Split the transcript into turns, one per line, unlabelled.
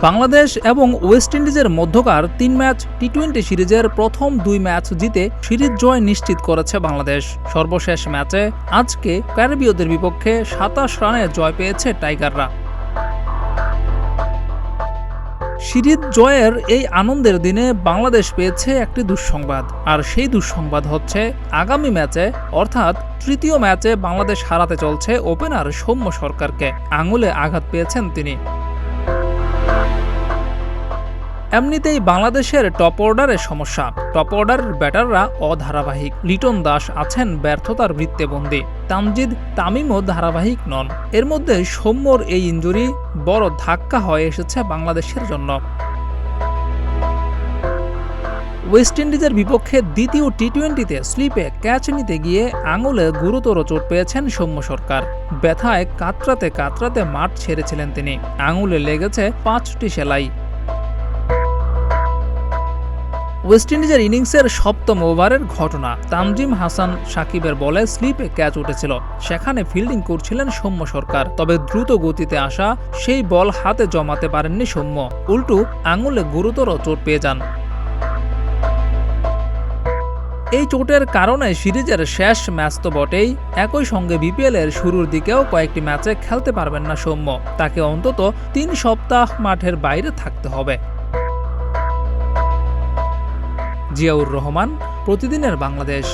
বাংলাদেশ এবং ওয়েস্ট ইন্ডিজের মধ্যকার ৩ ম্যাচ টি-20 সিরিজের প্রথম ২ ম্যাচ জিতে সিরিজ জয় নিশ্চিত করেছে বাংলাদেশ। সর্বশেষ ম্যাচে আজকে ক্যারিবীয়দের বিপক্ষে ২৭ রানে জয় পেয়েছে টাইগাররা। সিরিজ জয়ের এই আনন্দের দিনে বাংলাদেশ পেয়েছে একটি দুঃসংবাদ, আর সেই দুঃসংবাদ হচ্ছে আগামী ম্যাচে অর্থাৎ তৃতীয় ম্যাচে বাংলাদেশ হারাতে চলছে ওপেনার সৌম্য সরকারকে। আঙুলে আঘাত পেয়েছেন তিনি। এমনিতেই বাংলাদেশের টপ অর্ডারের সমস্যা। টপ অর্ডারের ব্যাটাররা অধারাবাহিক। লিটন দাস আছেন ব্যর্থতার বৃত্তেবন্দী। তামজিদ তামিমও ধারাবাহিক নন। এর মধ্যে সৌম্যর এই ইনজুরি বড় ধাক্কা হয়ে এসেছে বাংলাদেশের জন্য। ওয়েস্ট ইন্ডিজের বিপক্ষে দ্বিতীয় টি-20তে স্লিপে ক্যাচ নিতে গিয়ে আঙুলে গুরুতর চোট পেয়েছেন সৌম্য সরকার। ব্যথায় কাতরাতে কাতরাতে মাঠ ছেড়েছিলেন তিনি। আঙুলে লেগেছে 5টি সেলাই। ওয়েস্ট ইন্ডিজের ইনিংসের সপ্তম ওভারের ঘটনা। তানজিম হাসান সাকিবের বলে স্লিপে ক্যাচ উঠেছিল। সেখানে ফিল্ডিং করছিলেন সৌম্য সরকার। তবে দ্রুত গতিতে আসা সেই বল হাতে জমাতে পারেননি সৌম্য। উল্টো আঙুলে গুরুতর চোট পেয়ে যান। এই চোটের কারণে সিরিজের শেষ ম্যাচ তো বটেই, একই সঙ্গে বিপিএল এর শুরুর দিকেও কয়েকটি ম্যাচে খেলতে পারবেন না সৌম্য। তাকে অন্তত ৩ সপ্তাহ মাঠের বাইরে থাকতে হবে। জিয়াউর রহমান, প্রতিদিনের বাংলাদেশ।